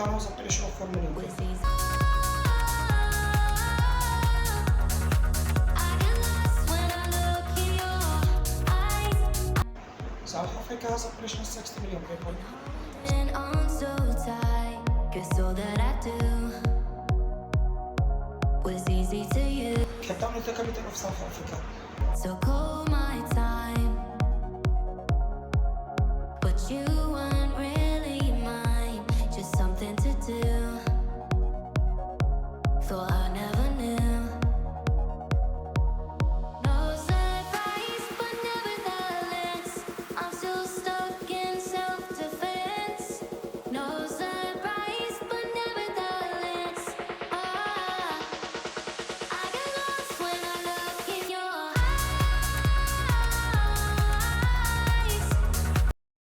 americano za 54 milionů. South Africa za 60 milionů. Cape Town is the capital of South Africa. So call my time, but you weren't really mine, just something to do. Thought